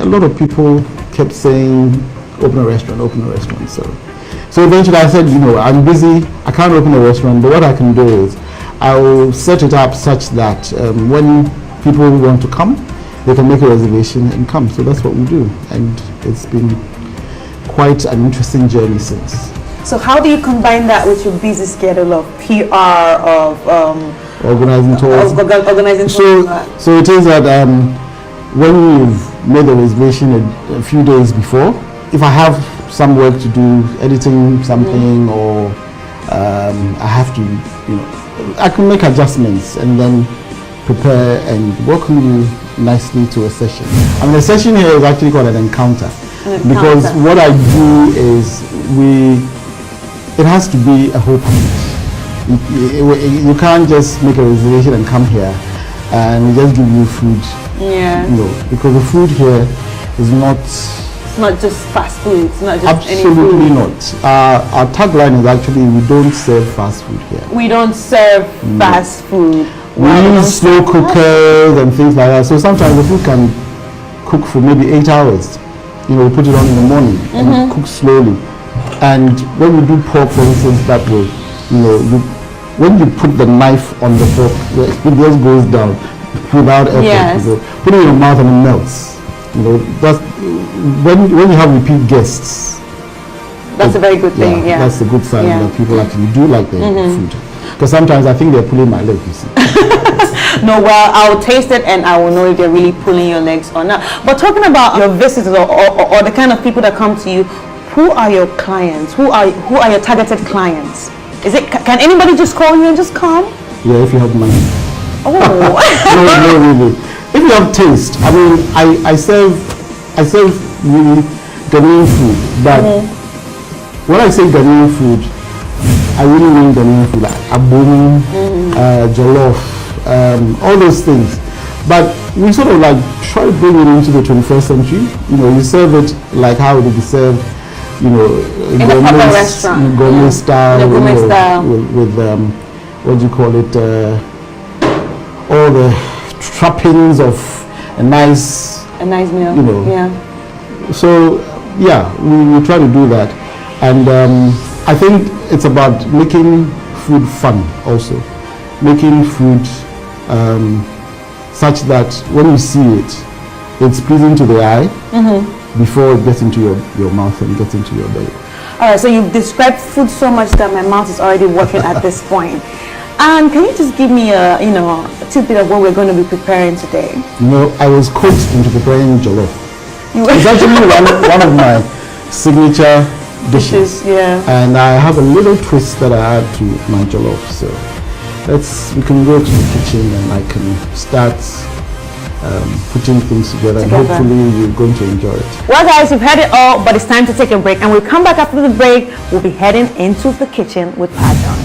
a lot of people kept saying, open a restaurant, open a restaurant. So eventually I said, I'm busy, I can't open a restaurant, but what I can do is I will set it up such that when people want to come, they can make a reservation and come. So that's what we do. And it's been quite an interesting journey since. So how do you combine that with your busy schedule of PR, of organizing tours? So it is that when you've made the reservation a few days before, if I have some work to do, editing something, or I have to, I can make adjustments and then prepare and welcome you nicely to a session. I mean, a session here is actually called an encounter. Because what I do is it has to be a whole package. You can't just make a reservation and come here and just give you food. Yeah. Because the food here is not... It's not just fast food. It's not just absolutely any food. Not. Our tagline is actually, we don't serve fast food here. We don't serve fast food. We use slow cookers and things like that. So sometimes the food can cook for maybe 8 hours. We put it on in the morning and cook slowly. And when we do pork, for instance, that way, when you put the knife on the pork, it just goes down without effort. Yes. Put it in your mouth and it melts. That's when you have repeat guests. That's a very good thing. Yeah, that's a good sign that people actually do like their food. Because sometimes I think they're pulling my leg, you see. No, well, I'll taste it and I will know if they're really pulling your legs or not. But talking about your visitors or the kind of people that come to you, who are your clients? Who are your targeted clients? Can anybody just call you and just come? Yeah, if you have money. Oh. No, really. If you have taste, I mean, I serve really Ghanaian food, but when I say Ghanaian food, I really mean Ghanaian food, like abom, jollof, all those things. But we sort of like try to bring it into the 21st century. You serve it like how it would be served, in a proper restaurant, gourmet style, with what do you call it? All the trappings of a nice meal. Yeah. So yeah, we try to do that, and I think it's about making food fun also, making food such that when you see it, it's pleasing to the eye before it gets into your mouth and gets into your belly. All right, so you've described food so much that my mouth is already watering at this point. And can you just give me a tidbit of what we're going to be preparing today? I was coached into preparing jollof. It's actually one of my signature dishes. Yeah. And I have a little twist that I add to my jollof. So we can go to the kitchen and I can start putting things together. And hopefully you're going to enjoy it. Well guys, you've heard it all, but it's time to take a break. And we'll come back after the break. We'll be heading into the kitchen with Pajon.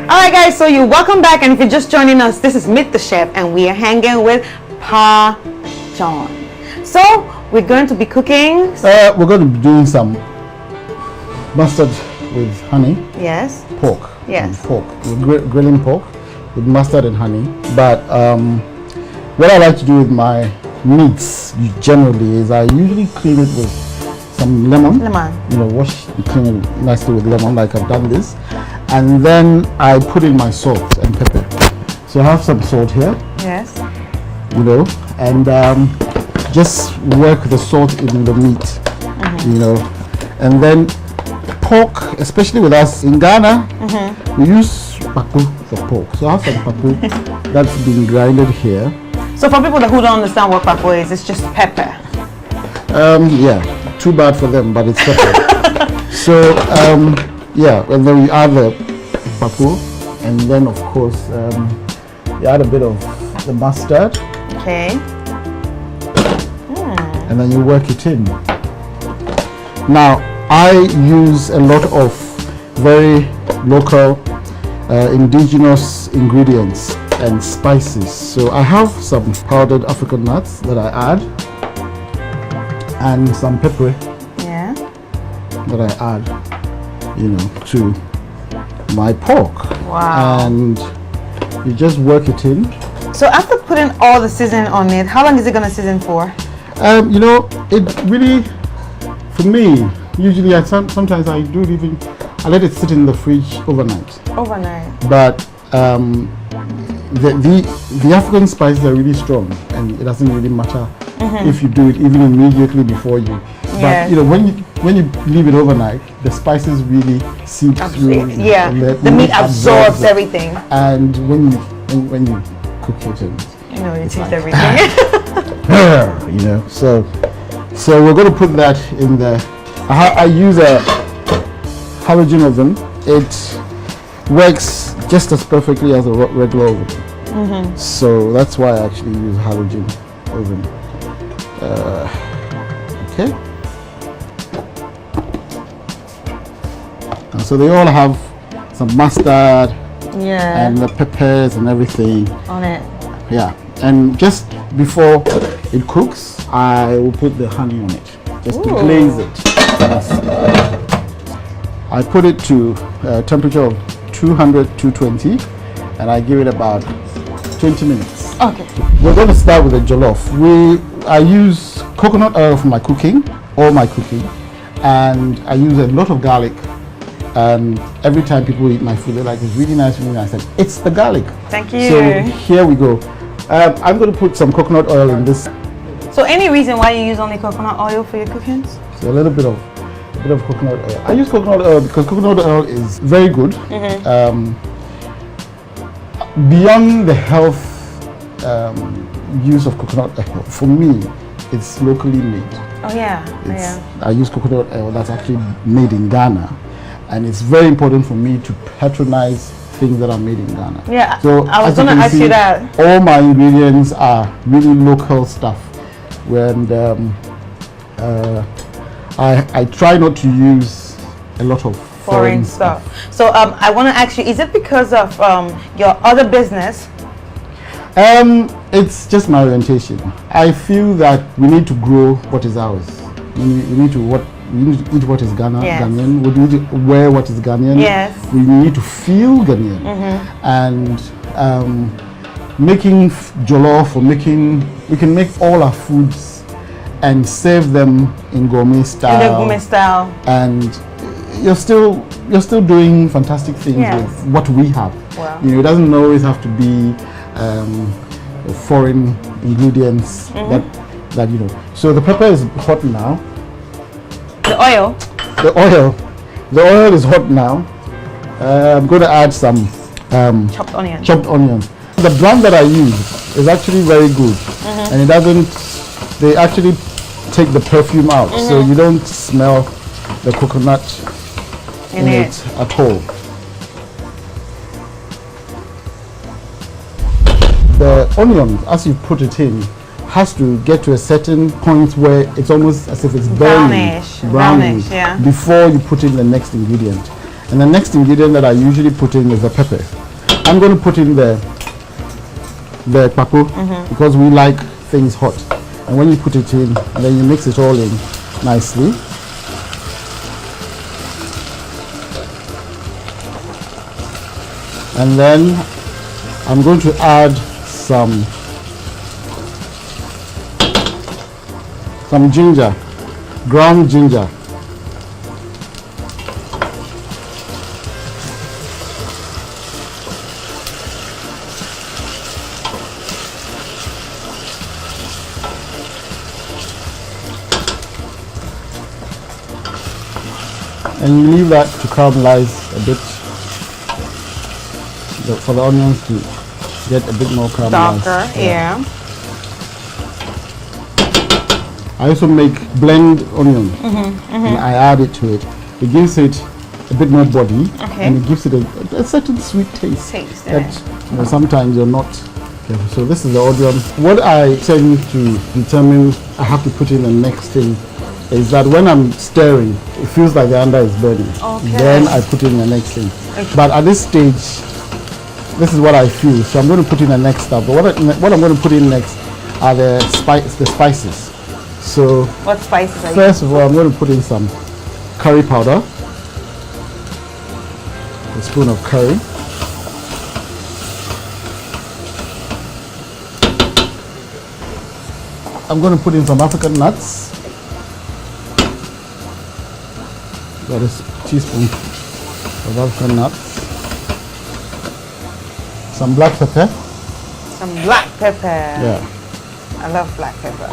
Alright guys, so you're welcome back, and if you're just joining us, this is Meet the Chef and we are hanging with Pajon. So we're going to be cooking. We're going to be doing some mustard with honey. Yes. Pork. Yes. Pork. We're grilling pork with mustard and honey. But what I like to do with my meats generally is I usually clean it with some lemon. Wash and clean it nicely with lemon, like I've done this. And then I put in my salt and pepper. So I have some salt here. Yes. And just work the salt in the meat. And then pork, especially with us in Ghana, we use paku for pork. So I have some paku that's been grinded here. So for people who don't understand what paku is, it's just pepper. Yeah. too bad for them, but it's pepper. So yeah, and then we add the paku, and then of course you add a bit of the mustard. Okay. And then you work it in. Now I use a lot of very local indigenous ingredients and spices. So I have some powdered African nuts that I add, and some pepper that I add, you know, to my pork. Wow. And you just work it in. So after putting all the seasoning on it, how long is it going to season for? You know, it really, for me, usually sometimes I do even, I let it sit in the fridge overnight. Overnight. But the African spices are really strong, and it doesn't really matter if you do it even immediately before you. But you know, when you leave it overnight, the spices really seep through. Yeah, the meat absorbs everything. And when you cook it, and you know, it tastes everything. you know, so we're going to put that in there. I use a halogen oven. It works just as perfectly as a regular oven. So that's why I actually use halogen oven. Okay. And so they all have some mustard and the peppers and everything on it. Yeah, and just before it cooks, I will put the honey on it just to glaze it. I put it to a temperature of 200-220, and I give it about 20 minutes. Okay. We're going to start with the jollof. I use coconut oil for my cooking, all my cooking, and I use a lot of garlic. And every time people eat my food, they're like, it's really nice for me. And I said, it's the garlic. Thank you. So here we go. I'm going to put some coconut oil in this. So any reason why you use only coconut oil for your cookings? So a bit of coconut oil. I use coconut oil because coconut oil is very good. Beyond the health use of coconut oil, for me, it's locally made. Oh yeah. I use coconut oil that's actually made in Ghana, and it's very important for me to patronize things that are made in Ghana. Yeah. So I was going to ask you that. All my ingredients are really local stuff, and I try not to use a lot of foreign stuff. So I want to ask you, is it because of your other business? It's just my orientation. I feel that we need to grow what is ours. We need to eat what is Ghanaian. We need to wear what is Ghanaian. Yes. We need to feel Ghanaian. And making jollof, or we can make all our foods and serve them in gourmet style. In the gourmet style. And you're still doing fantastic things with what we have. Wow. You know, it doesn't always have to be foreign ingredients that you know. So the pepper is hot now. The oil is hot now. I'm going to add some chopped onion. The brand that I use is actually very good, and it doesn't. They actually take the perfume out, so you don't smell the coconut in it at all. The onion, as you put it in, has to get to a certain point where it's almost as if it's brownish, before you put in the next ingredient. And the next ingredient that I usually put in is the pepper. I'm going to put in the paku because we like things hot. And when you put it in, and then you mix it all in nicely. And then I'm going to add some ginger, ground ginger. And you leave that to caramelize a bit, for the onions to get a bit more caramelized. Darker, yeah. I also make blend onion, and I add it to it. It gives it a bit more body, and it gives it a certain sweet taste that sometimes you're not careful. So this is the onion. What I tend to determine I have to put in the next thing is that when I'm stirring, it feels like the under is burning. Then I put in the next thing. But at this stage, this is what I feel. So I'm going to put in the next stuff. But what I'm going to put in next are the spices. So what spices are you? First of all, I'm going to put in some curry powder. A spoon of curry. I'm going to put in some African nuts. That is a teaspoon of African nuts. Some black pepper. Some black pepper. Yeah. I love black pepper.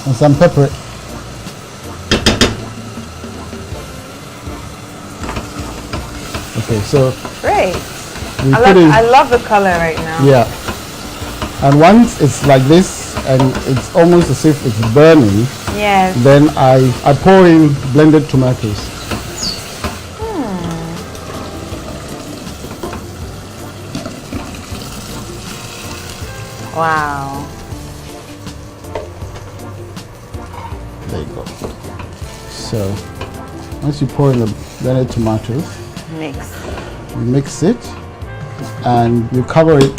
And some pepper. Okay, so great. I love the color right now. Yeah. And once it's like this and it's almost as if it's burning, then I pour in blended tomatoes. Wow. There you go. So once you pour in the blended tomatoes, you mix it and you cover it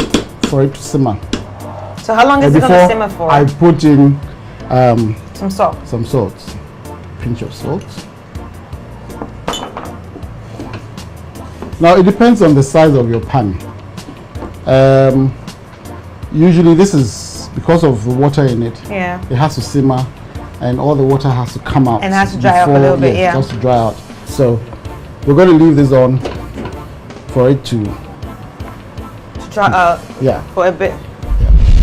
for it to simmer. So how long is it going to simmer for? I put in some salt. Some salt. Pinch of salt. Now it depends on the size of your pan. Usually this is because of the water in it. Yeah. It has to simmer and all the water has to come out. And it has to dry up a little bit, It has to dry out. So we're going to leave this on for it to dry out. Yeah. For a bit.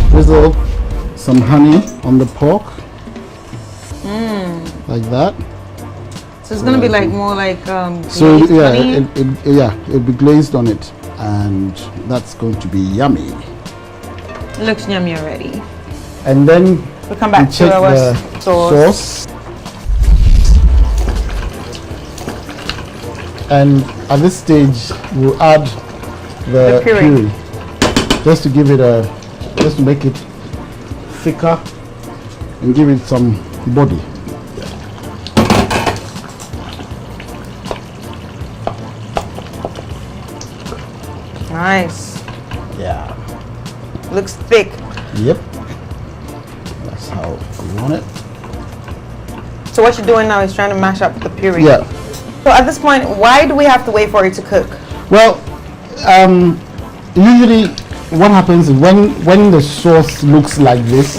Drizzle some honey on the pork. Like that. So it's going to be like more like so yeah, it'll be glazed on it, and that's going to be yummy. It looks yummy already. And then we come back to our sauce. And at this stage we'll add the puree just to give it just to make it thicker and give it some body. Nice. Yeah. Looks thick. Yep. That's how we want it. So what you're doing now is trying to mash up the puree. Yeah. So at this point, why do we have to wait for it to cook? Well, usually what happens is when the sauce looks like this,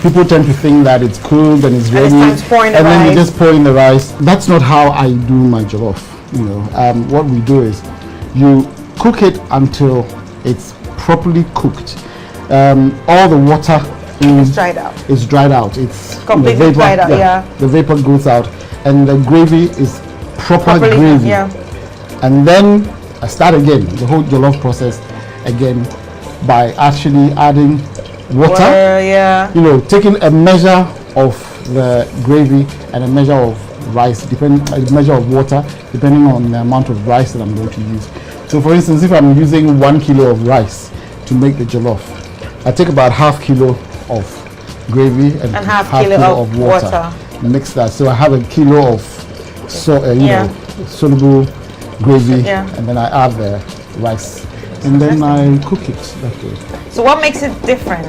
people tend to think that it's cooked and it's ready, and then you just pour in the rice. That's not how I do my jollof. You know, what we do is you cook it until it's properly cooked. All the water is dried out. It's completely dried out. The vapor goes out, and the gravy is proper gravy. Yeah. And then I start again the whole jollof process again by actually adding water. You know, taking a measure of the gravy and a measure of rice, a measure of water, depending on the amount of rice that I'm going to use. So, for instance, if I'm using 1 kilo of rice to make the jollof, I take about half kilo of gravy and half kilo of water. Mix that. So I have a kilo of soluble gravy, and then I add the rice, and then I cook it that way. So what makes it different?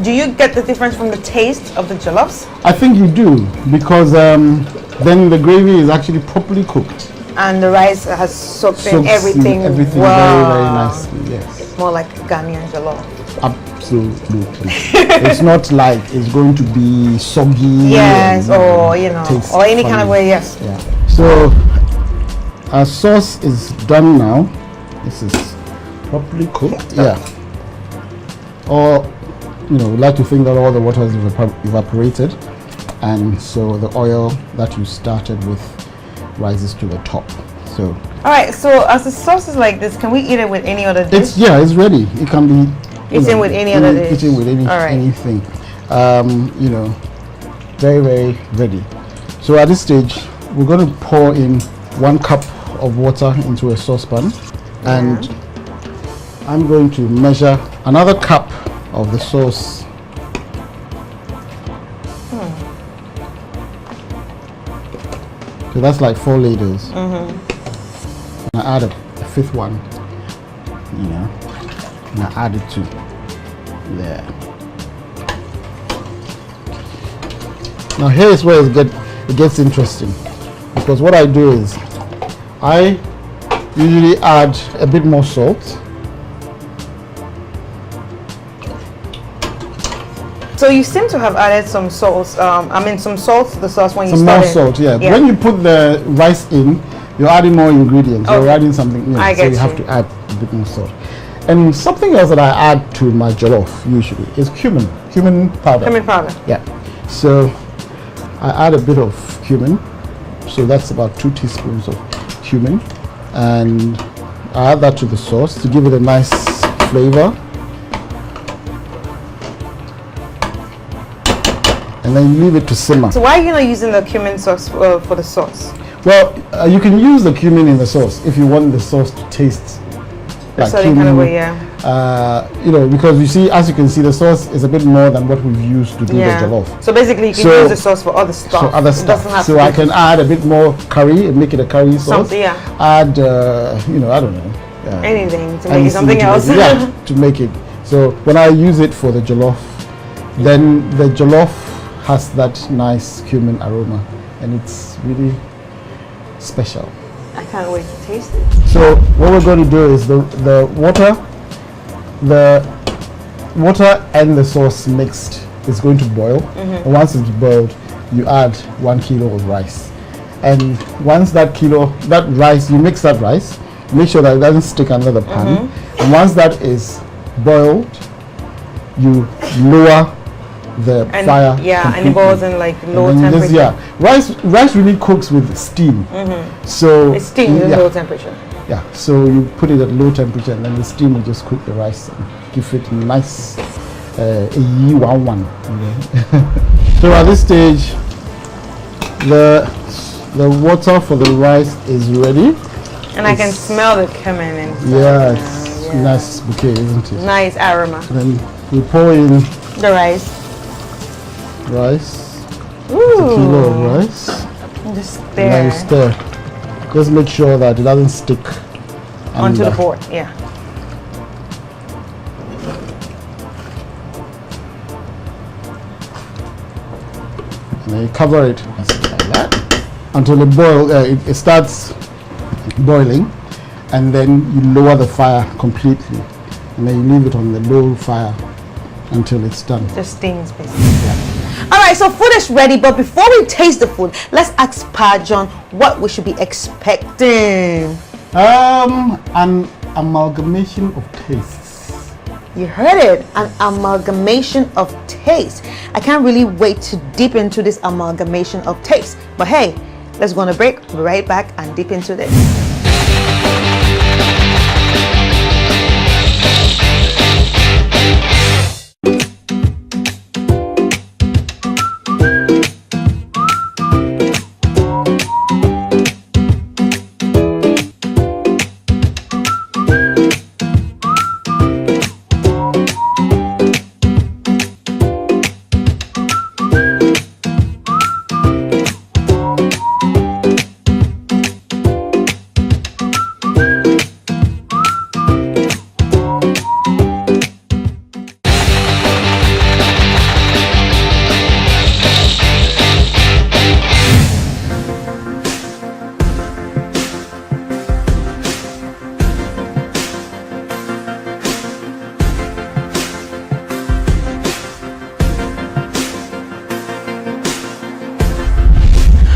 Do you get the difference from the taste of the jollofs? I think you do, because then the gravy is actually properly cooked. And the rice has soaked in everything. Everything very, very nicely, yes. It's more like Ghanaian jollof. Absolutely. It's not like it's going to be soggy. Yes, or or any kind of way, yes. Yeah. So our sauce is done now. This is properly cooked. Yeah. Or we like to think that all the water is evaporated, and so the oil that you started with rises to the top. So all right, so as the sauce is like this, can we eat it with any other dish? It's ready. It can be Eating with any other dish. Eating with anything. Very, very ready. So at this stage, we're going to pour in 1 cup of water into a saucepan, and I'm going to measure another cup of the sauce. So that's like 4 liters. And I add a 5th one, and I add it to there. Now here is where it gets interesting, because what I do is I usually add a bit more salt. So you seem to have added some salt. Some salt to the sauce when you started. Some more salt, yeah. When you put the rice in, you're adding more ingredients. Okay. You're adding something. I get so you have to add a bit more salt. And something else that I add to my jollof usually is cumin powder. Cumin powder. Yeah. So I add a bit of cumin. So that's about 2 teaspoons of cumin, and I add that to the sauce to give it a nice flavor. And then you leave it to simmer. So why are you not using the cumin sauce for the sauce? Well, you can use the cumin in the sauce if you want the sauce to taste like cumin. Kind of way, because you see, as you can see, the sauce is a bit more than what we've used to do the jollof. So basically, you can use the sauce for other stuff. So other stuff. So I can add a bit more curry and make it a curry sauce. Add, I don't know. Anything to make it something else. To make it. So when I use it for the jollof, then the jollof has that nice cumin aroma, and it's really special. I can't wait to taste it. So what we're going to do is the water and the sauce mixed is going to boil. And once it's boiled, you add 1 kilo of rice. And once that rice, you mix that rice, make sure that it doesn't stick under the pan. And once that is boiled, you lower the fire. And it boils in like low temperature. Rice really cooks with steam. So it's steam at low temperature. Yeah, so you put it at low temperature, and then the steam will just cook the rice and give it a nice one. So at this stage, the water for the rice is ready. And I can smell the cumin inside. Yeah, it's nice bouquet, isn't it? Nice aroma. And then we pour in the rice. Ooh. A kilo of rice. Just stir. Now you stir. Just make sure that it doesn't stick onto the board. Yeah. And then you cover it like that until it starts boiling, and then you lower the fire completely, and then you leave it on the low fire until it's done. Just steams basically. Yeah. Alright, so food is ready, but before we taste the food, let's ask Pa John what we should be expecting. An amalgamation of tastes. You heard it, an amalgamation of taste. I can't really wait to dip into this amalgamation of taste. But hey, let's go on a break. We'll be right back and dip into this.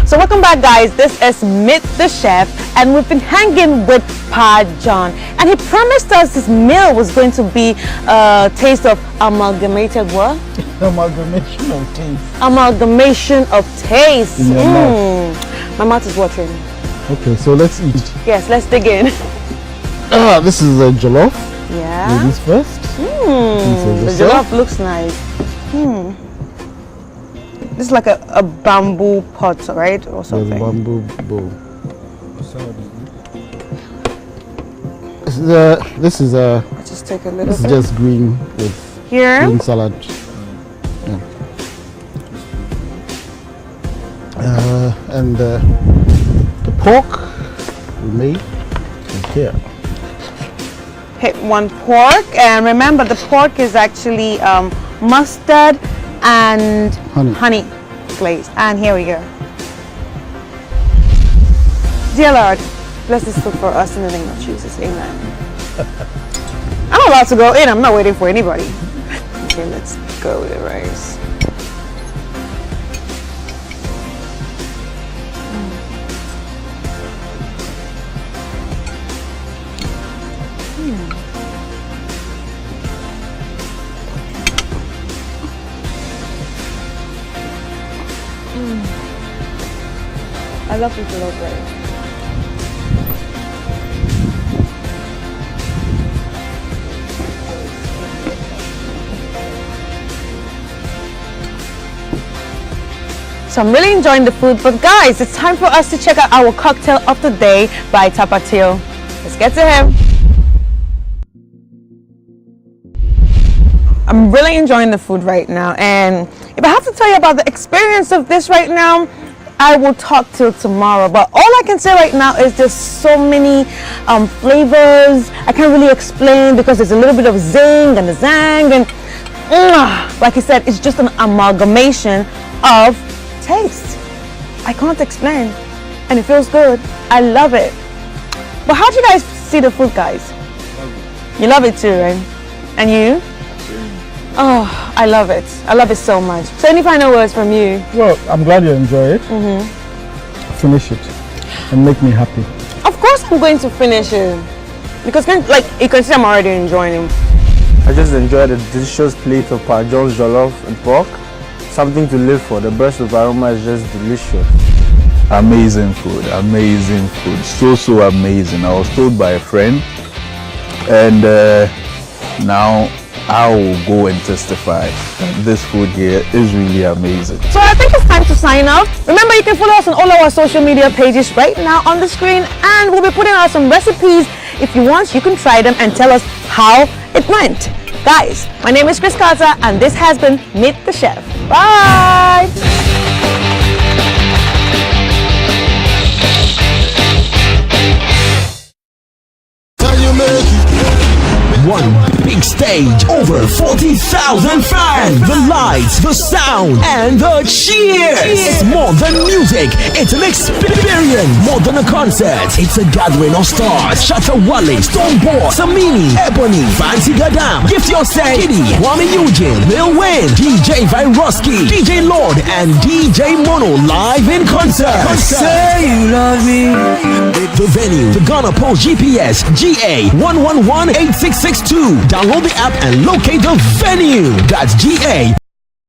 So welcome back, guys. This is Meet the Chef, and we've been hanging with Pa John, and he promised us his meal was going to be a taste of amalgamated what? Amalgamation of taste. Amalgamation of taste. My mouth is watering. Okay, so let's eat. Yes, let's dig in. This is a jollof. Yeah. Ladies first. The jollof looks nice. This is like a bamboo pot, right? Or something. There's a bamboo bowl. This is I'll just take a little this bit. is just green with green salad. Yeah. And the pork we made is here. Hit one pork, and remember the pork is actually mustard and honey glazed. And here we go. Dear Lord, bless this food for us in the name of Jesus. Amen. I'm allowed to go in. I'm not waiting for anybody. Okay, let's go with the rice. I love this little bread. So I'm really enjoying the food, but guys, it's time for us to check out our cocktail of the day by Tapatio. Let's get to him. I'm really enjoying the food right now, and if I have to tell you about the experience of this right now, I will talk till tomorrow, but all I can say right now is there's so many flavors. I can't really explain because there's a little bit of zing and a zang, and like I said, it's just an amalgamation of taste. I can't explain, and it feels good. I love it. But how do you guys see the food, guys? You love it too, right? And you? Oh, I love it. I love it so much. So any final words from you? Well, I'm glad you enjoy it. Finish it and make me happy. Of course I'm going to finish it. Because like you can see I'm already enjoying it. I just enjoyed a delicious plate of Pa John's jollof and pork. Something to live for. The burst of aroma is just delicious. Amazing food, amazing food. So amazing. I was told by a friend, and now I will go and testify that this food here is really amazing. So I think it's time to sign off. Remember, you can follow us on all our social media pages right now on the screen, and we'll be putting out some recipes. If you want, you can try them and tell us how it went. Guys, my name is Chris Carter, and this has been Meet the Chef. Bye! One big stage, over 40,000 fans. The lights, the sound, and the cheers. It's more than music. It's an experience. More than a concert. It's a gathering of stars. Shatta Wale, Stonebwoy, Samini, Ebony, Fancy Gadam, Gift Yourself, Kitty, Kwame Eugene, Lil Wayne, DJ Viroski, DJ Lord, and DJ Mono live in concert. Say you love me. The venue, the Ghana Post GPS, GA 1118662. Download the app and locate the venue. That's GA